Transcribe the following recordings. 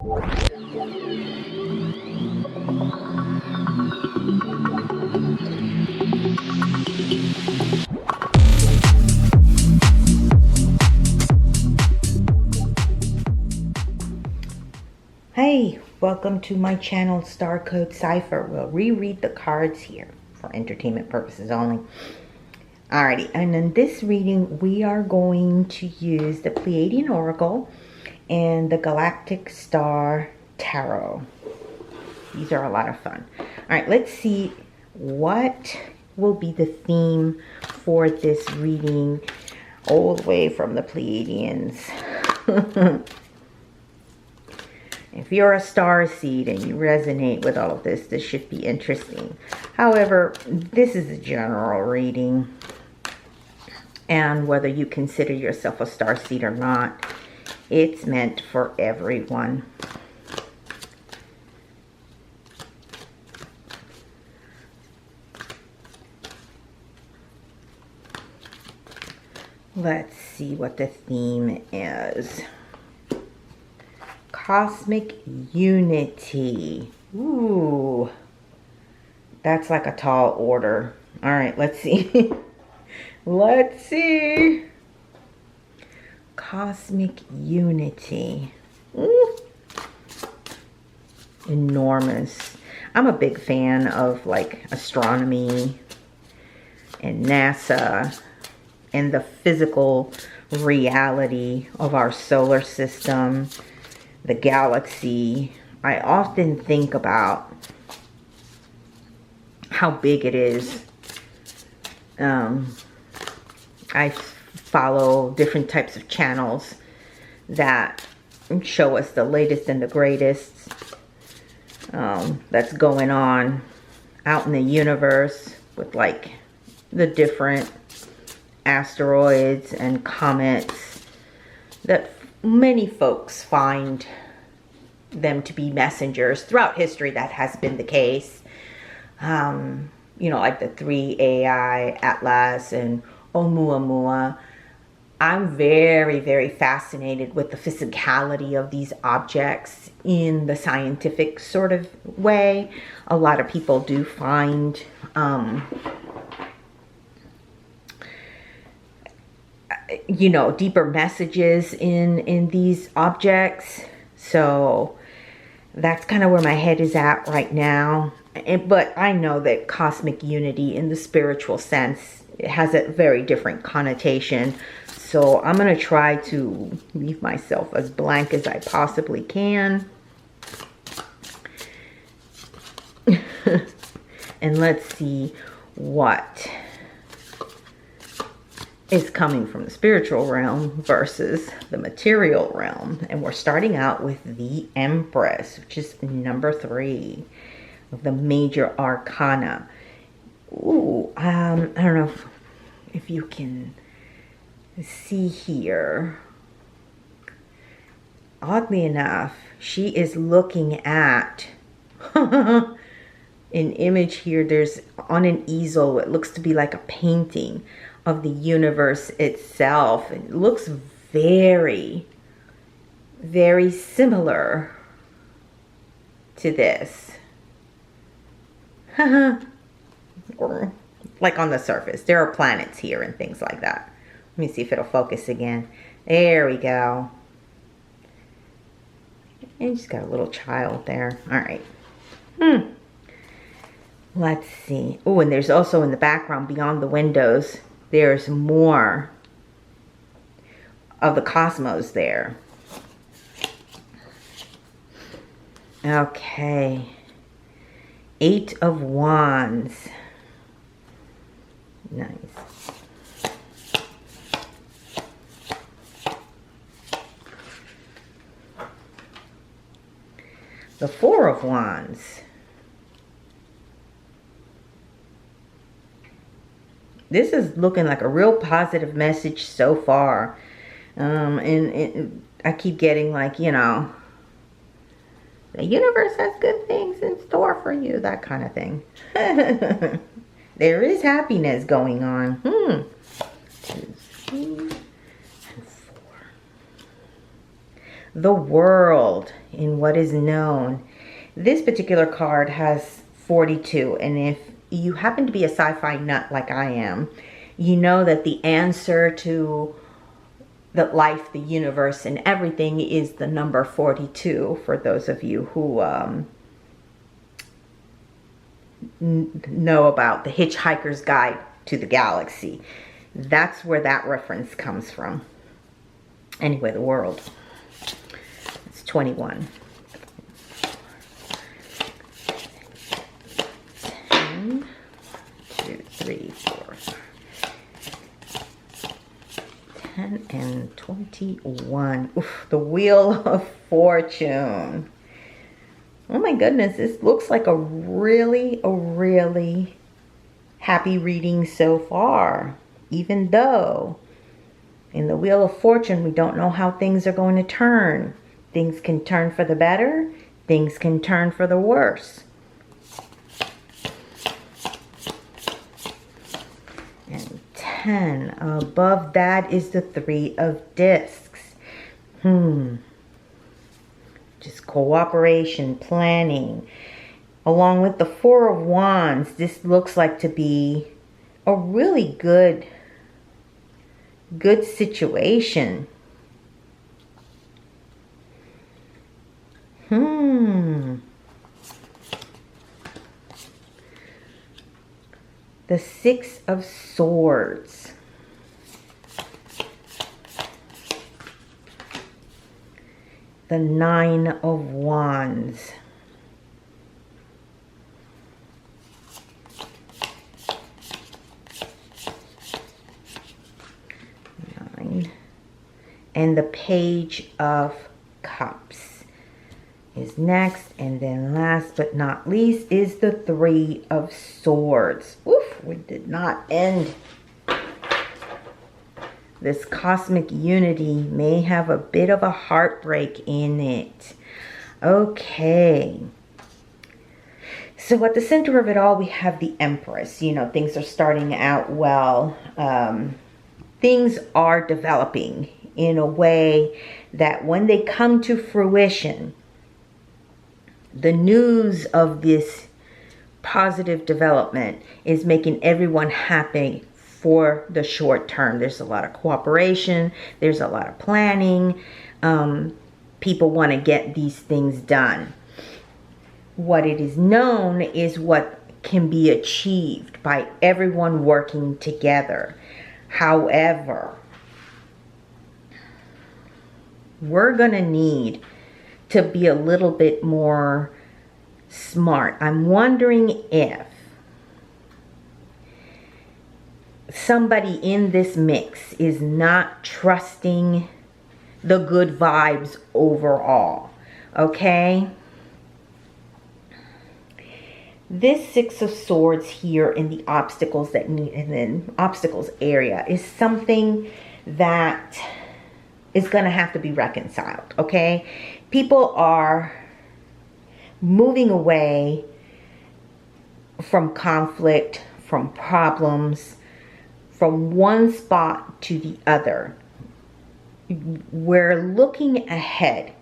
Hey, welcome to my channel, Star Code Cipher. We'll reread the cards here for entertainment purposes only. Alrighty, and in this reading, we are going to use the Pleiadian Oracle and the Galactic Star Tarot. These are a lot of fun. Alright, let's see what will be the theme for this reading all the way from the Pleiadians. If you're a starseed and you resonate with all of this, this should be interesting. However, this is a general reading. And whether you consider yourself a starseed or not, it's meant for everyone. Let's see what the theme is. Cosmic unity. Ooh, that's like a tall order. All right, let's see. Let's see. Cosmic unity. Ooh. Enormous. I'm a big fan of like astronomy and NASA and the physical reality of our solar system, the galaxy. I often think about how big it is. I follow different types of channels that show us the latest and the greatest that's going on out in the universe with like the different asteroids and comets that many folks find them to be messengers. Throughout history, that has been the case. You know, like the 3AI, Atlas, and Oumuamua. I'm very, very fascinated with the physicality of these objects in the scientific sort of way. A lot of people do find you know, deeper messages in these objects. So that's kind of where my head is at right now. But I know that cosmic unity in the spiritual sense, it has a very different connotation. So I'm going to try to leave myself as blank as I possibly can. And let's see what is coming from the spiritual realm versus the material realm. And we're starting out with the Empress, which is number 3 of the major arcana. Ooh, I don't know if you can see here. Oddly enough, she is looking at an image here. There's on an easel, it looks to be like a painting of the universe itself. It looks very, very similar to this. Or like on the surface. There are planets here and things like that. Let me see if it'll focus again. There we go. And just got a little child there. All right. Let's see. Oh, and there's also in the background beyond the windows, there's more of the cosmos there. Okay. 8 of Wands. Nice. The 4 of Wands. This is looking like a real positive message so far. And I keep getting like, you know, the universe has good things in store for you, that kind of thing. There is happiness going on. 2, 3, and 4. The World in what is known. This particular card has 42, and if you happen to be a sci-fi nut like I am, you know that the answer to the life, the universe, and everything is the number 42, for those of you who know about the Hitchhiker's Guide to the Galaxy. That's where that reference comes from. Anyway, the world. It's 21. 10, 2, 3, 4, 10 and 21. Oof, the Wheel of Fortune. Oh my goodness, this looks like a really happy reading so far. Even though in the Wheel of Fortune, we don't know how things are going to turn. Things can turn for the better. Things can turn for the worse. And 10. Above that is the 3 of Discs. Just cooperation, planning. Along with the 4 of Wands, this looks like to be a really good situation. The 6 of Swords. The 9 of Wands. And the Page of Cups is next. And then last but not least is the 3 of Swords. Oof, we did not end. This cosmic unity may have a bit of a heartbreak in it. Okay. So at the center of it all, we have the Empress. You know, things are starting out well. Things are developing in a way that when they come to fruition, the news of this positive development is making everyone happy for the short term. There's a lot of cooperation. There's a lot of planning. People want to get these things done. What it is known is what can be achieved by everyone working together. However, we're going to need to be a little bit more smart. I'm wondering if somebody in this mix is not trusting the good vibes overall. Okay? This 6 of Swords here in the obstacles that need, and then obstacles area, is something that is going to have to be reconciled. Okay? People are moving away from conflict, from problems, from one spot to the other. We're looking ahead.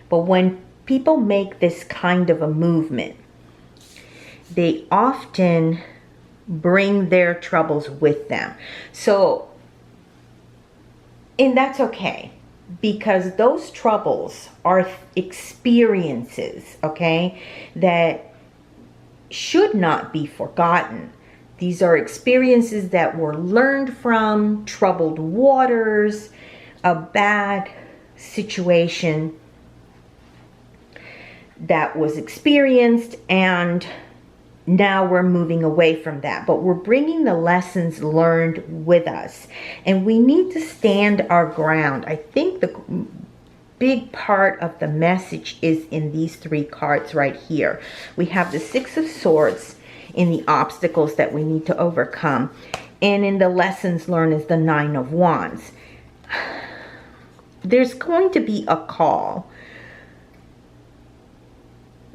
But when people make this kind of a movement, they often bring their troubles with them. So, and that's okay, because those troubles are experiences, okay, that should not be forgotten. These are experiences that were learned from, troubled waters, a bad situation that was experienced, and now we're moving away from that. But we're bringing the lessons learned with us, and we need to stand our ground. I think the big part of the message is in these 3 cards right here. We have the 6 of Swords in the obstacles that we need to overcome, and in the lessons learned is the 9 of Wands. There's going to be a call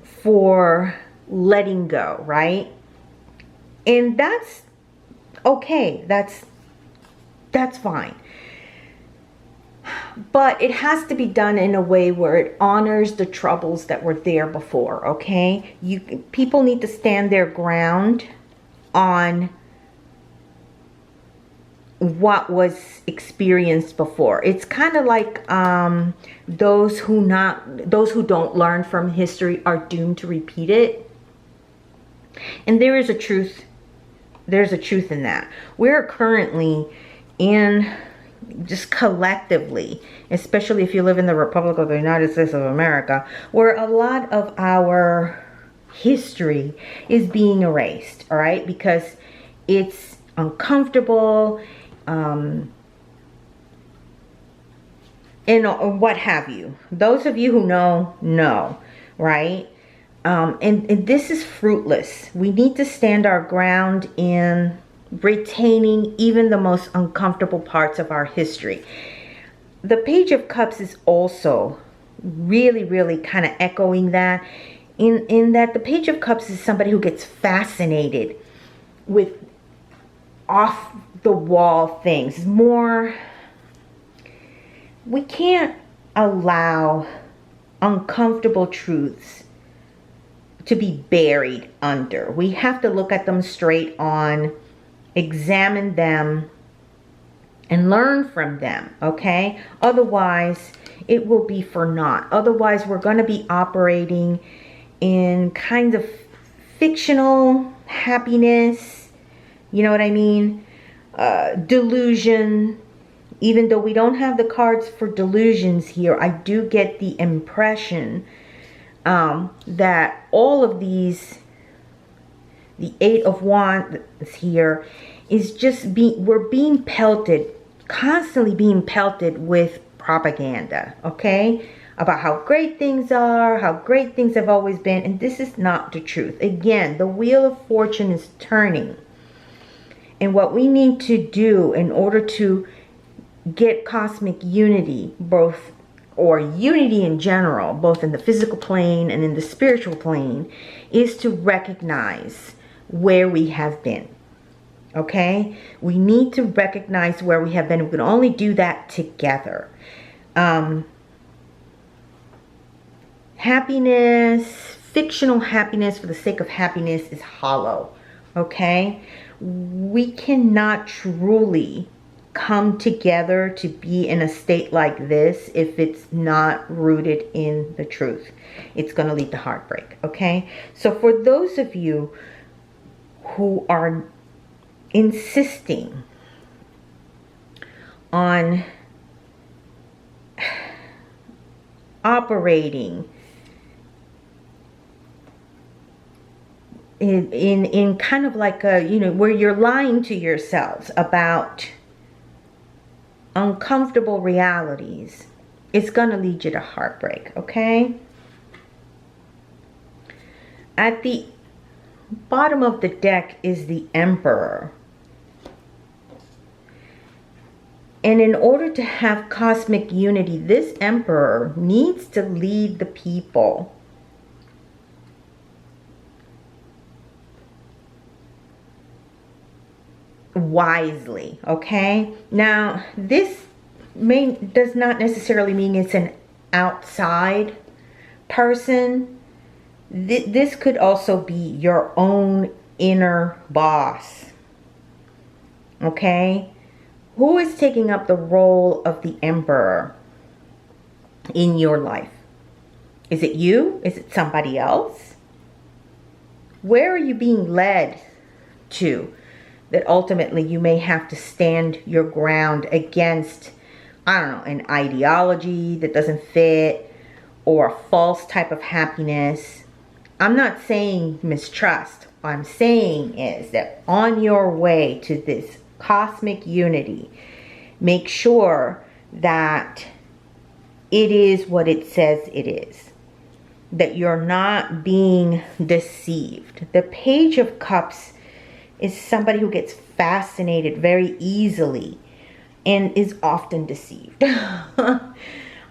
for letting go, right? And that's okay. That's fine. But it has to be done in a way where it honors the troubles that were there before, okay? People need to stand their ground on what was experienced before. It's kind of like those who don't learn from history are doomed to repeat it. And there is a truth. There's a truth in that. We're currently in, just collectively, especially if you live in the Republic of the United States of America, where a lot of our history is being erased, all right? Because it's uncomfortable, and what have you. Those of you who know, right? And this is fruitless. We need to stand our ground in retaining even the most uncomfortable parts of our history. The Page of Cups is also really kind of echoing that, in that the Page of Cups is somebody who gets fascinated with off the wall things. More, we can't allow uncomfortable truths to be buried under. We have to look at them straight on, examine them, and learn from them, okay? Otherwise, it will be for naught. Otherwise, we're going to be operating in kind of fictional happiness, you know what I mean? Delusion. Even though we don't have the cards for delusions here, I do get the impression that all of these, the Eight of Wands here, is just we're being pelted, constantly being pelted with propaganda, okay? About how great things are, how great things have always been, and this is not the truth. Again, the Wheel of Fortune is turning. And what we need to do in order to get cosmic unity, or unity in general, both in the physical plane and in the spiritual plane, is to recognize where we have been. Okay? We need to recognize where we have been. We can only do that together. Happiness, fictional happiness for the sake of happiness, is hollow. Okay? We cannot truly come together to be in a state like this if it's not rooted in the truth. It's going to lead to heartbreak, okay? So for those of you who are insisting on operating in kind of like a, you know, where you're lying to yourselves about uncomfortable realities, it's going to lead you to heartbreak, okay? At the bottom of the deck is the Emperor. And in order to have cosmic unity, this Emperor needs to lead the people wisely, okay? Now, this does not necessarily mean it's an outside person. This could also be your own inner boss, okay? Who is taking up the role of the Emperor in your life? Is it you? Is it somebody else? Where are you being led to? That ultimately you may have to stand your ground against, I don't know, an ideology that doesn't fit, or a false type of happiness. I'm not saying mistrust. What I'm saying is that on your way to this cosmic unity, make sure that it is what it says it is. That you're not being deceived. The Page of Cups is somebody who gets fascinated very easily and is often deceived.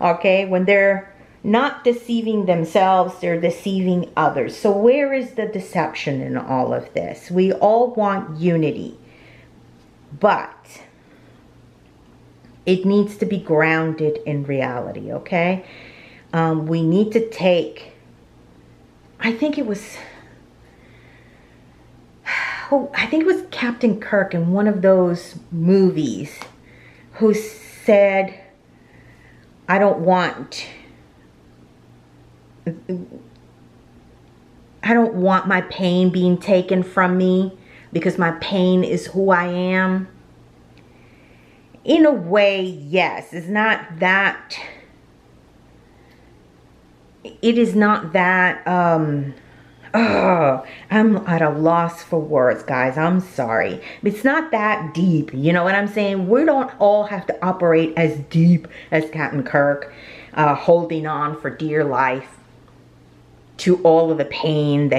Okay, when they're not deceiving themselves, they're deceiving others. So where is the deception in all of this? We all want unity, but It needs to be grounded in reality, okay? We need to take, I think it was Captain Kirk in one of those movies who said, I don't want my pain being taken from me because my pain is who I am. In a way, yes, it is not that I'm at a loss for words, guys. I'm sorry. It's not that deep. You know what I'm saying? We don't all have to operate as deep as Captain Kirk, holding on for dear life to all of the pain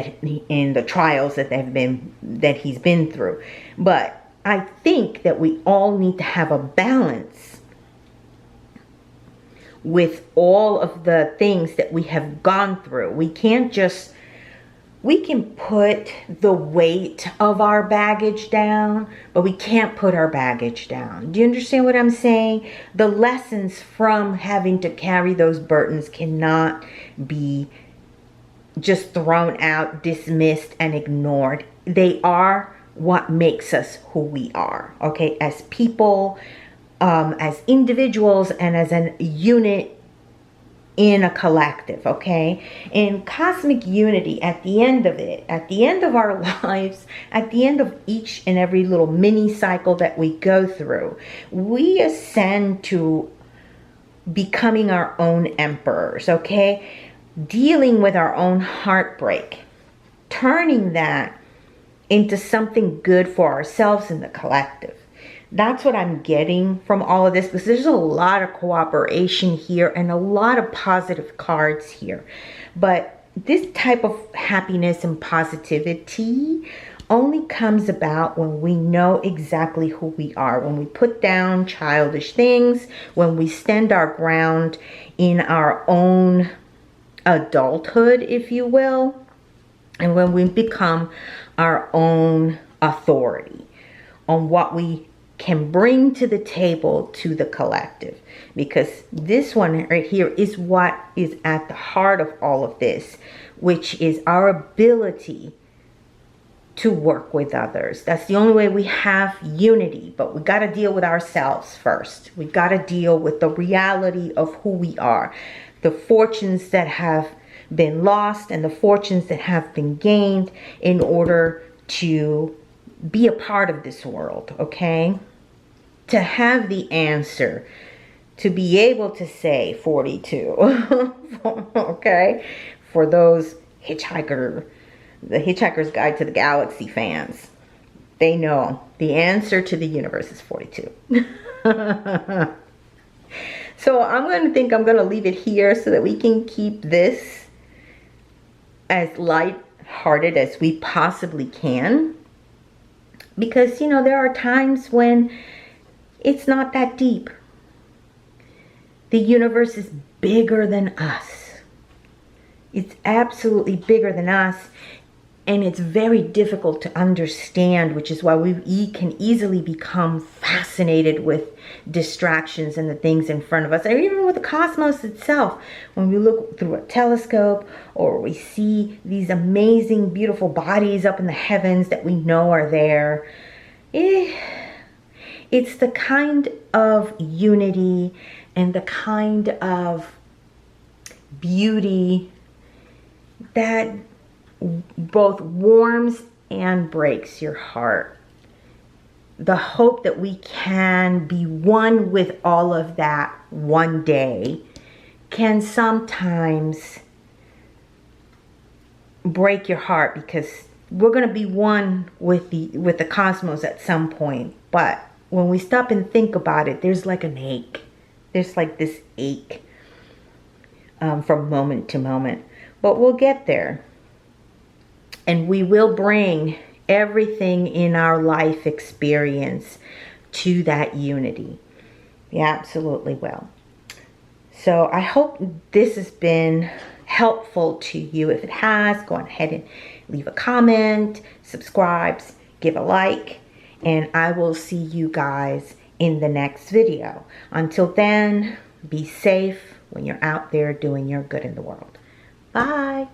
and the trials that he's been through. But I think that we all need to have a balance with all of the things that we have gone through. We can put the weight of our baggage down, but we can't put our baggage down. Do you understand what I'm saying? The lessons from having to carry those burdens cannot be just thrown out, dismissed, and ignored. They are what makes us who we are, okay? As people, as individuals, and as a unit in a collective, okay? In cosmic unity, at the end of it, at the end of our lives, at the end of each and every little mini cycle that we go through, we ascend to becoming our own emperors, okay? Dealing with our own heartbreak, turning that into something good for ourselves and the collective. That's what I'm getting from all of this, because there's a lot of cooperation here and a lot of positive cards here. But this type of happiness and positivity only comes about when we know exactly who we are, when we put down childish things, when we stand our ground in our own adulthood, if you will, and when we become our own authority on what we can bring to the table to the collective. Because this one right here is what is at the heart of all of this, which is our ability to work with others. That's the only way we have unity, but we got to deal with ourselves first. We got to deal with the reality of who we are, the fortunes that have been lost and the fortunes that have been gained in order to be a part of this world, okay? To have the answer, to be able to say 42, okay? For those the Hitchhiker's Guide to the Galaxy fans, they know the answer to the universe is 42. So I'm going to leave it here so that we can keep this as light-hearted as we possibly can. Because, you know, there are times when it's not that deep. The universe is bigger than us. It's absolutely bigger than us. And it's very difficult to understand, which is why we can easily become fascinated with distractions and the things in front of us, or even with the cosmos itself. When we look through a telescope or we see these amazing, beautiful bodies up in the heavens that we know are there, it's the kind of unity and the kind of beauty that both warms and breaks your heart. The hope that we can be one with all of that one day can sometimes break your heart, because we're going to be one with the cosmos at some point. But when we stop and think about it, there's like an ache. There's like this ache from moment to moment. But we'll get there. And we will bring everything in our life experience to that unity. We absolutely will. So I hope this has been helpful to you. If it has, go ahead and leave a comment, subscribe, give a like, and I will see you guys in the next video. Until then, be safe when you're out there doing your good in the world. Bye.